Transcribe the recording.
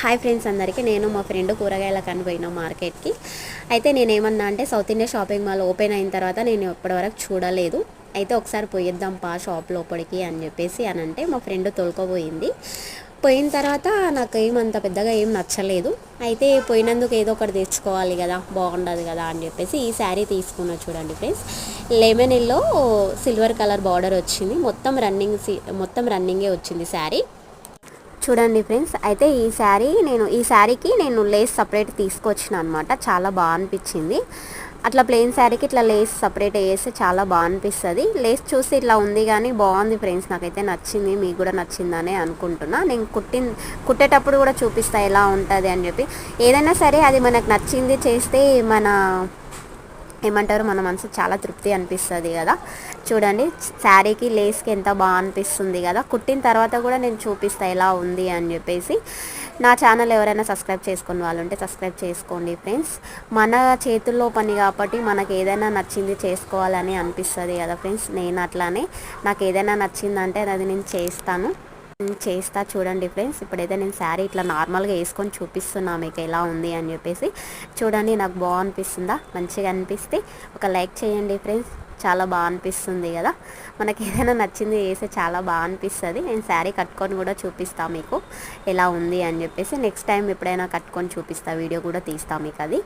Hi friends అందరికీ. నేను మా ఫ్రెండ్ కూరగాయలకు అని పోయినాం మార్కెట్కి. అయితే నేనేమన్నా అంటే south India shopping mall open అయిన తర్వాత నేను ఇప్పటివరకు చూడలేదు. అయితే ఒకసారి పోయిద్దాం పా షాప్ లోపలికి అని చెప్పేసి అని అంటే మా ఫ్రెండ్ తోలుకోపోయింది. పోయిన తర్వాత నాకు ఏమంత పెద్దగా ఏం నచ్చలేదు. అయితే పోయినందుకు ఏదో ఒకటి తెచ్చుకోవాలి కదా, బాగుండదు కదా అని చెప్పేసి ఈ శారీ తీసుకున్నా. చూడండి friends, lemon yellow silver colour border వచ్చింది. మొత్తం రన్నింగే వచ్చింది శారీ. చూడండి ఫ్రెండ్స్, అయితే ఈ శారీకి నేను లేస్ సపరేట్ తీసుకొచ్చిన అనమాట. చాలా బాగా అనిపించింది. అట్లా ప్లెయిన్ శారీకి ఇట్లా లేస్ సపరేట్ వేస్తే చాలా బాగా అనిపిస్తుంది. లేస్ చూసి ఇట్లా ఉంది కానీ బాగుంది ఫ్రెండ్స్, నాకైతే నచ్చింది. మీకు కూడా నచ్చిందనే అనుకుంటున్నా. నేను కుట్టేటప్పుడు కూడా చూపిస్తా ఎలా ఉంటుంది అని చెప్పి. ఏదైనా సరే అది మనకు నచ్చింది చేస్తే మన మనసు చాలా తృప్తి అనిపిస్తుంది కదా. చూడండి, శారీకి లేస్కి ఎంత బాగా అనిపిస్తుంది కదా. కుట్టిన తర్వాత కూడా నేను చూపిస్తాను ఎలా ఉంది అని చెప్పేసి. నా ఛానల్ ఎవరైనా సబ్స్క్రైబ్ చేసుకుని వాళ్ళు ఉంటే సబ్స్క్రైబ్ చేసుకోండి ఫ్రెండ్స్. మన చేతుల్లో పని కాబట్టి మనకు ఏదైనా నచ్చింది చేసుకోవాలని అనిపిస్తుంది కదా ఫ్రెండ్స్. నేను అట్లానే నాకు ఏదైనా నచ్చిందంటే అది నేను చేస్తా. చూడండి ఫ్రెండ్స్, ఇప్పుడైతే నేను శారీ ఇట్లా నార్మల్గా వేసుకొని చూపిస్తున్నా మీకు ఎలా ఉంది అని చెప్పేసి. చూడండి, నాకు బాగా అనిపిస్తుందా? మంచిగా అనిపిస్తే ఒక లైక్ చేయండి ఫ్రెండ్స్. చాలా బాగా అనిపిస్తుంది కదా. మనకి ఏదైనా నచ్చింది వేస్తే చాలా బాగా అనిపిస్తుంది. నేను శారీ కట్టుకొని కూడా చూపిస్తాను మీకు ఎలా ఉంది అని చెప్పేసి. నెక్స్ట్ టైం ఎప్పుడైనా కట్టుకొని చూపిస్తా, వీడియో కూడా తీస్తాను మీకు అది.